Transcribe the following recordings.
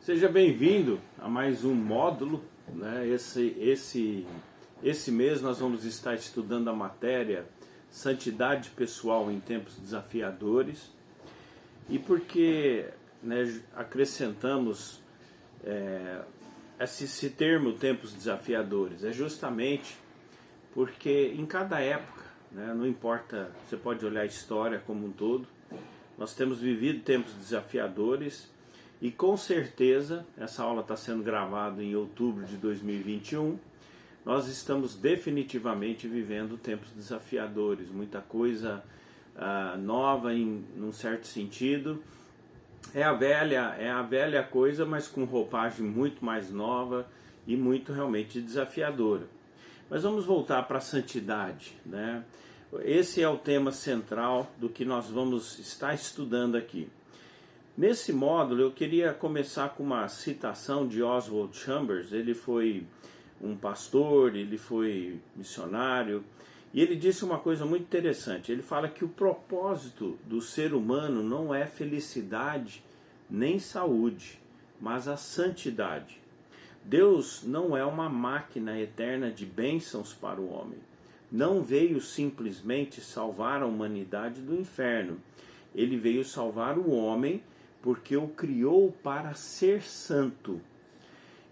Seja bem-vindo a mais um módulo, né? Esse mês nós vamos estar estudando a matéria Santidade Pessoal em Tempos Desafiadores. E porque, né, acrescentamos esse termo Tempos Desafiadores? É justamente porque em cada época, né, não importa, você pode olhar a história como um todo, nós temos vivido tempos desafiadores. E com certeza, essa aula está sendo gravada em outubro de 2021, nós estamos definitivamente vivendo tempos desafiadores, muita coisa nova num certo sentido. É a velha coisa, mas com roupagem muito mais nova e muito realmente desafiadora. Mas vamos voltar para a santidade, né? Esse é o tema central do que nós vamos estar estudando aqui. Nesse módulo eu queria começar com uma citação de Oswald Chambers. Ele foi um pastor, ele foi missionário, e ele disse uma coisa muito interessante. Ele fala que o propósito do ser humano não é felicidade nem saúde, mas a santidade. Deus não é uma máquina eterna de bênçãos para o homem. Não veio simplesmente salvar a humanidade do inferno. Ele veio salvar o homem porque o criou para ser santo.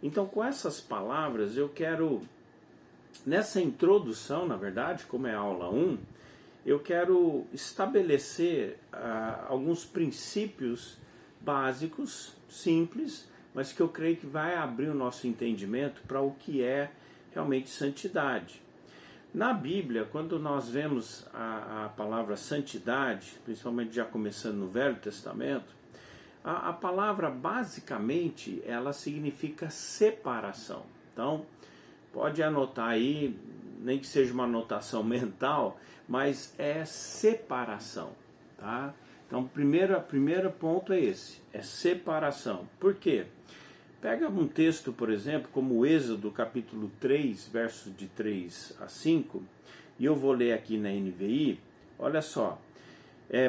Então, com essas palavras, eu quero, nessa introdução, na verdade, como é a aula 1, eu quero estabelecer alguns princípios básicos, simples, mas que eu creio que vai abrir o nosso entendimento para o que é realmente santidade. Na Bíblia, quando nós vemos a palavra santidade, principalmente já começando no Velho Testamento, a palavra basicamente ela significa separação. Então, pode anotar aí, nem que seja uma anotação mental, mas é separação, tá? Então, o primeiro ponto é esse, é separação. Por quê? Pega um texto, por exemplo, como o Êxodo, capítulo 3, versos de 3 a 5, e eu vou ler aqui na NVI. Olha só,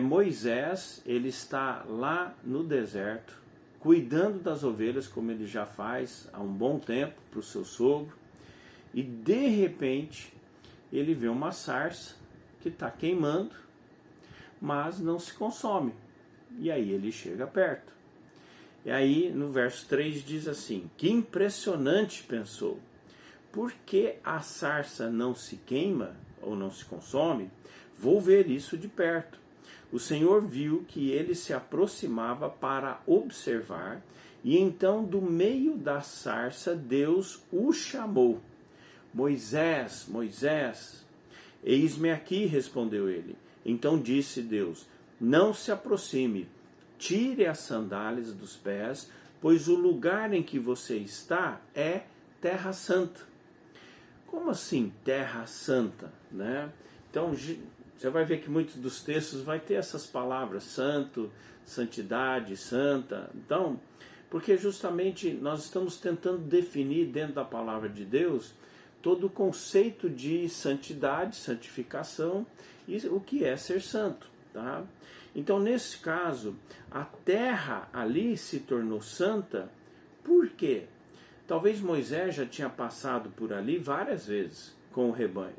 Moisés, ele está lá no deserto, cuidando das ovelhas, como ele já faz há um bom tempo, para o seu sogro, e de repente, ele vê uma sarça que está queimando, mas não se consome, e aí ele chega perto. E aí no verso 3 diz assim: que impressionante, pensou, por que a sarça não se queima ou não se consome? Vou ver isso de perto. O Senhor viu que ele se aproximava para observar, e então do meio da sarça Deus o chamou. Moisés, Moisés. Eis-me aqui, respondeu ele. Então disse Deus: não se aproxime, tire as sandálias dos pés, pois o lugar em que você está é terra santa. Como assim terra santa, né? Então você vai ver que muitos dos textos vai ter essas palavras santo, santidade, santa. Então, porque justamente nós estamos tentando definir dentro da palavra de Deus todo o conceito de santidade, santificação e o que é ser santo, tá? Então, nesse caso, a terra ali se tornou santa. Por quê? Talvez Moisés já tinha passado por ali várias vezes com o rebanho,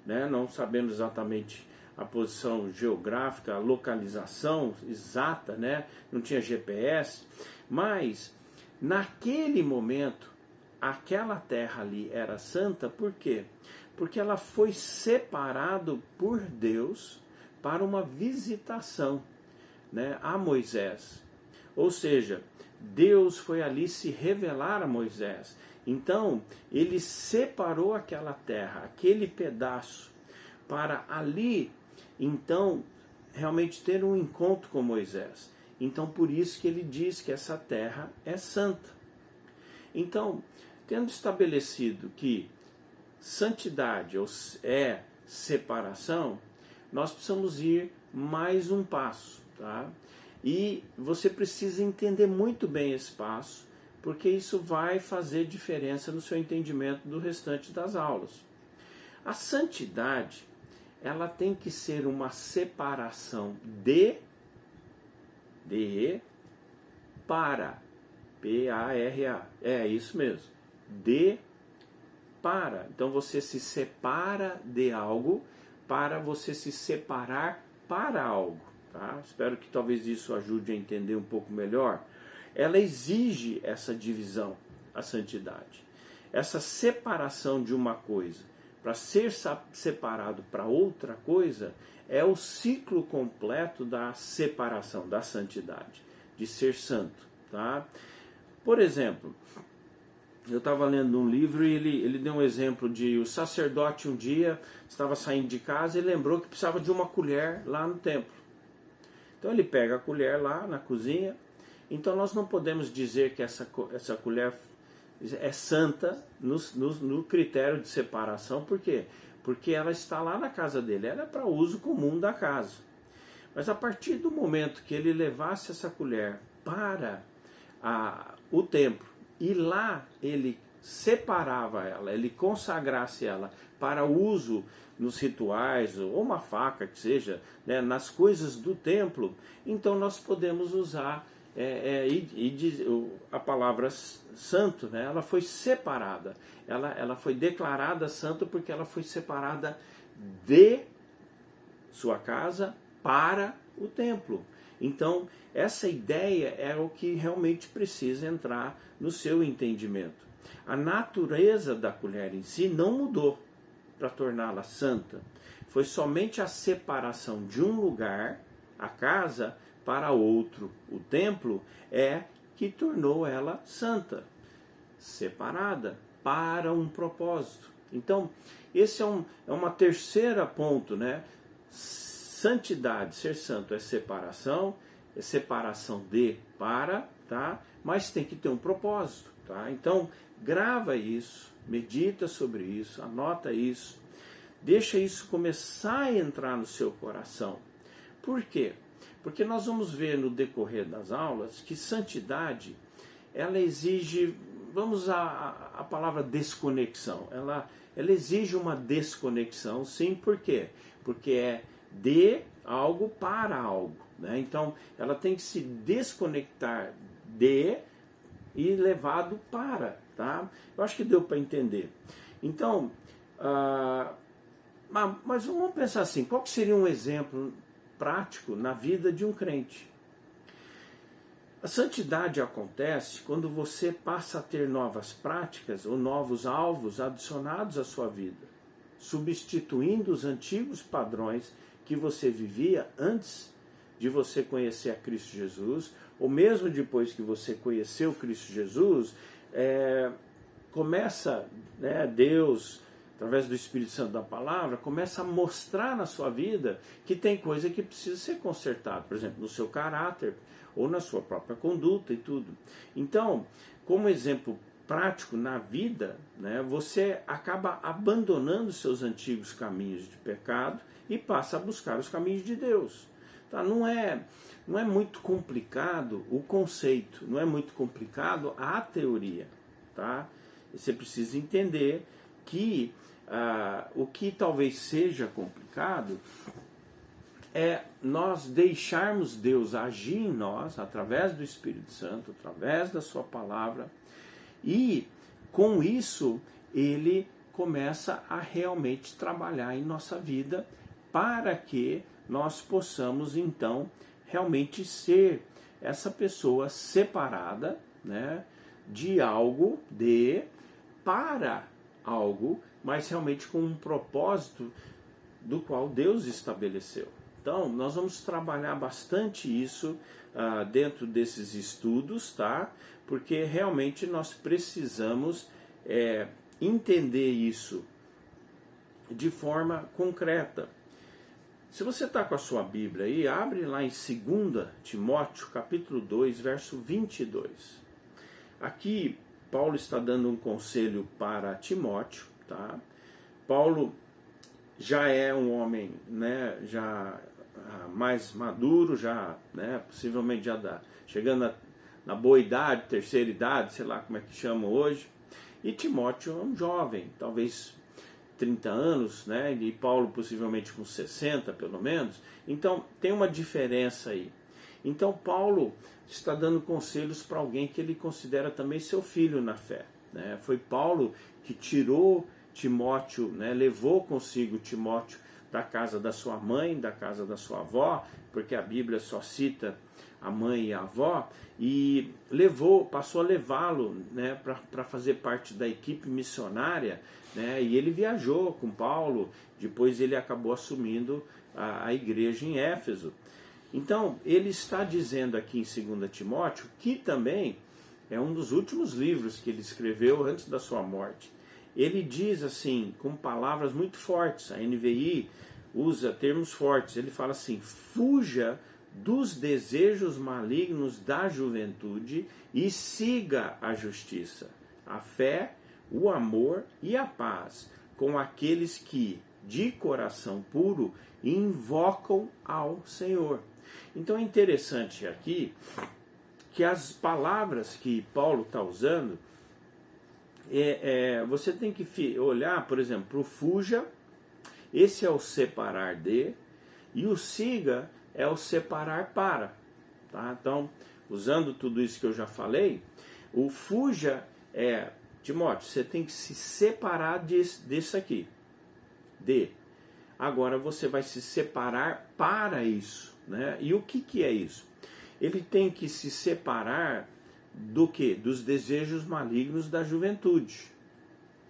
né? Não sabemos exatamente a posição geográfica, a localização exata, né? Não tinha GPS, mas naquele momento, aquela terra ali era santa. Por quê? Porque ela foi separada por Deus para uma visitação, né, a Moisés. Ou seja, Deus foi ali se revelar a Moisés. Então, ele separou aquela terra, aquele pedaço, para ali, então, realmente ter um encontro com Moisés. Então, por isso que ele diz que essa terra é santa. Então, tendo estabelecido que santidade é separação, nós precisamos ir mais um passo, tá? E você precisa entender muito bem esse passo, porque isso vai fazer diferença no seu entendimento do restante das aulas. A santidade, ela tem que ser uma separação de para. P-A-R-A. É isso mesmo. De para. Então você se separa de algo para você se separar para algo. Tá? Espero que talvez isso ajude a entender um pouco melhor. Ela exige essa divisão, a santidade. Essa separação de uma coisa para ser separado para outra coisa é o ciclo completo da separação, da santidade, de ser santo. Tá? Por exemplo, eu estava lendo um livro e ele deu um exemplo de o sacerdote um dia estava saindo de casa e lembrou que precisava de uma colher lá no templo. Então ele pega a colher lá na cozinha. Então nós não podemos dizer que essa colher é santa no critério de separação. Por quê? Porque ela está lá na casa dele, ela é para uso comum da casa. Mas a partir do momento que ele levasse essa colher para o templo, e lá ele separava ela, ele consagrasse ela para uso nos rituais, ou uma faca que seja, né, nas coisas do templo, então nós podemos usar a palavra santo, né, ela foi separada, ela foi declarada santa porque ela foi separada de sua casa para o templo. Então, essa ideia é o que realmente precisa entrar no seu entendimento. A natureza da colher em si não mudou para torná-la santa. Foi somente a separação de um lugar, a casa, para outro, o templo, que tornou ela santa, separada para um propósito. Então, esse é uma terceira ponto, né? Santidade, ser santo é separação de para, tá? Mas tem que ter um propósito, tá? Então, grava isso, medita sobre isso, anota isso, deixa isso começar a entrar no seu coração. Por quê? Porque nós vamos ver no decorrer das aulas que santidade, ela exige, vamos usar a palavra desconexão, ela exige uma desconexão, sim, por quê? Porque é de algo para algo, né? Então, ela tem que se desconectar de e levado para, tá? Eu acho que deu para entender. Então, mas vamos pensar assim, qual que seria um exemplo prático na vida de um crente? A santidade acontece quando você passa a ter novas práticas ou novos alvos adicionados à sua vida, substituindo os antigos padrões que você vivia antes de você conhecer a Cristo Jesus, ou mesmo depois que você conheceu Cristo Jesus, começa, né, Deus, através do Espírito Santo da Palavra, começa a mostrar na sua vida que tem coisa que precisa ser consertada, por exemplo, no seu caráter, ou na sua própria conduta e tudo. Então, como exemplo prático na vida, né, você acaba abandonando seus antigos caminhos de pecado e passa a buscar os caminhos de Deus. Tá? Não é muito complicado o conceito, não é muito complicado a teoria. Tá? Você precisa entender que o que talvez seja complicado é nós deixarmos Deus agir em nós, através do Espírito Santo, através da sua palavra, e com isso ele começa a realmente trabalhar em nossa vida para que nós possamos então realmente ser essa pessoa separada, né, de algo, para algo, mas realmente com um propósito do qual Deus estabeleceu. Então, nós vamos trabalhar bastante isso dentro desses estudos, tá? Porque realmente nós precisamos entender isso de forma concreta. Se você está com a sua Bíblia aí, abre lá em 2 Timóteo, capítulo 2, verso 22. Aqui, Paulo está dando um conselho para Timóteo, tá? Paulo já é um homem, né, já mais maduro, já, né, possivelmente já chegando na boa idade, terceira idade, sei lá como é que chamam hoje. E Timóteo é um jovem, talvez 30 anos, né, e Paulo possivelmente com 60 pelo menos. Então tem uma diferença aí. Então Paulo está dando conselhos para alguém que ele considera também seu filho na fé, né? Foi Paulo que tirou Timóteo, né? Levou consigo Timóteo da casa da sua mãe, da casa da sua avó, porque a Bíblia só cita a mãe e a avó, e passou a levá-lo, né, para fazer parte da equipe missionária, né? E ele viajou com Paulo, depois ele acabou assumindo a igreja em Éfeso. Então, ele está dizendo aqui em 2 Timóteo, que também é um dos últimos livros que ele escreveu antes da sua morte. Ele diz assim, com palavras muito fortes, a NVI usa termos fortes, ele fala assim: fuja dos desejos malignos da juventude e siga a justiça, a fé, o amor e a paz com aqueles que, de coração puro, invocam ao Senhor. Então é interessante aqui que as palavras que Paulo está usando, você tem que olhar, por exemplo, o fuja, esse é o separar de, e o siga é o separar para. Tá? Então, usando tudo isso que eu já falei, o fuja é, Timóteo, você tem que se separar disso aqui. Agora você vai se separar para isso, né? E o que é isso? Ele tem que se separar do quê? Dos desejos malignos da juventude.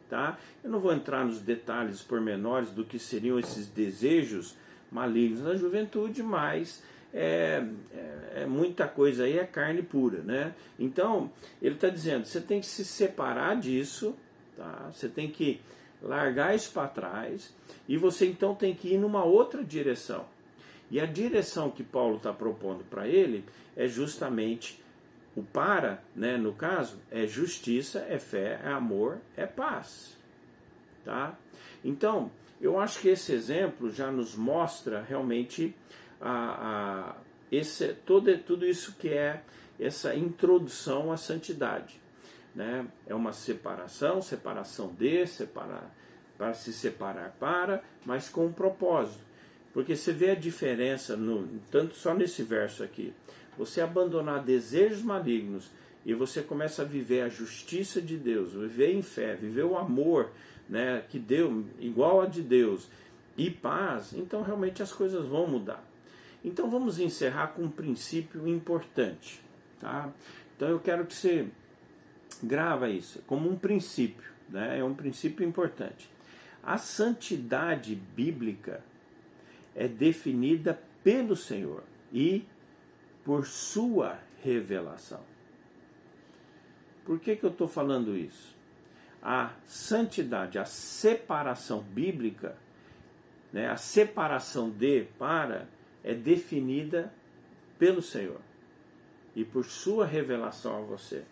Tá? Eu não vou entrar nos detalhes pormenores do que seriam esses desejos malignos da juventude, mas muita coisa aí é carne pura, né? Então, ele está dizendo, você tem que se separar disso, tá? Você tem que largar isso para trás, e você então tem que ir numa outra direção. E a direção que Paulo está propondo para ele é justamente o para, né, no caso, é justiça, é fé, é amor, é paz. Tá? Então, eu acho que esse exemplo já nos mostra realmente tudo isso que é essa introdução à santidade. Né? É uma separação para se separar mas com um propósito. Porque você vê a diferença, tanto só nesse verso aqui, você abandonar desejos malignos e você começa a viver a justiça de Deus, viver em fé, viver o amor, né, que deu igual a de Deus, e paz, então realmente as coisas vão mudar. Então vamos encerrar com um princípio importante. Tá? Então eu quero que você grava isso como um princípio, né? É um princípio importante. A santidade bíblica é definida pelo Senhor e por sua revelação. Por que eu estou falando isso? A santidade, a separação bíblica, né, a separação para, é definida pelo Senhor e por sua revelação a você.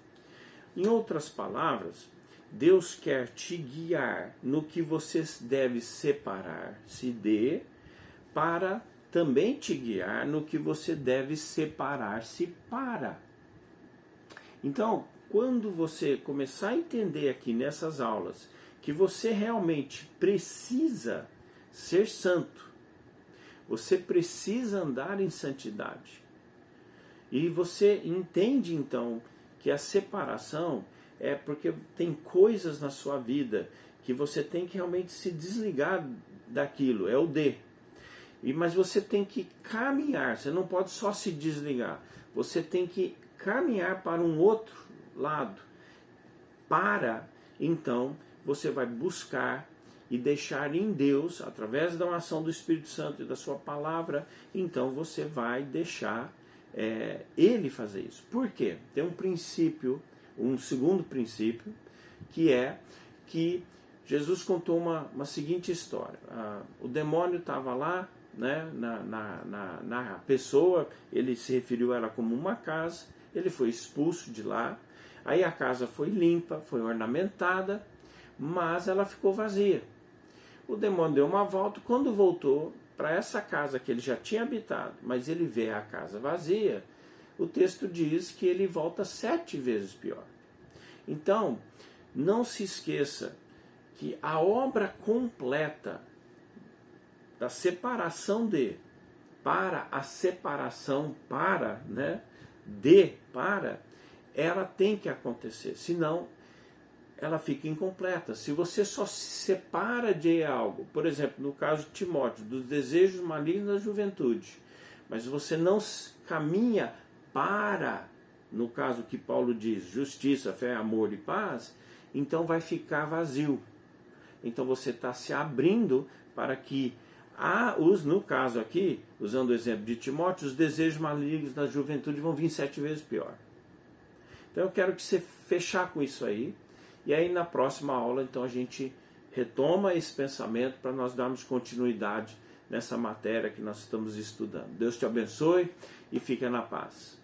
Em outras palavras, Deus quer te guiar no que você deve separar-se de, para também te guiar no que você deve separar-se para. Então, quando você começar a entender aqui nessas aulas que você realmente precisa ser santo, você precisa andar em santidade, e você entende então que a separação é porque tem coisas na sua vida que você tem que realmente se desligar daquilo, é o mas você tem que caminhar, você não pode só se desligar, você tem que caminhar para um outro lado, então você vai buscar e deixar em Deus, através da ação do Espírito Santo e da sua palavra, então você vai deixar Ele fazer isso. Por quê? Tem um princípio, um segundo princípio, que é que Jesus contou uma seguinte história. O demônio estava lá, né, na pessoa, ele se referiu a ela como uma casa, ele foi expulso de lá, aí a casa foi limpa, foi ornamentada, mas ela ficou vazia. O demônio deu uma volta, quando voltou para essa casa que ele já tinha habitado, mas ele vê a casa vazia, o texto diz que ele volta 7 vezes pior. Então, não se esqueça que a obra completa da separação para a separação, para, ela tem que acontecer, senão ela fica incompleta. Se você só se separa de algo, por exemplo, no caso de Timóteo, dos desejos malignos da juventude, mas você não caminha para, no caso que Paulo diz, justiça, fé, amor e paz, então vai ficar vazio. Então você está se abrindo para que, no caso aqui, usando o exemplo de Timóteo, os desejos malignos da juventude vão vir 7 vezes pior. Então eu quero que você fechar com isso aí, e aí na próxima aula então a gente retoma esse pensamento para nós darmos continuidade nessa matéria que nós estamos estudando. Deus te abençoe e fica na paz.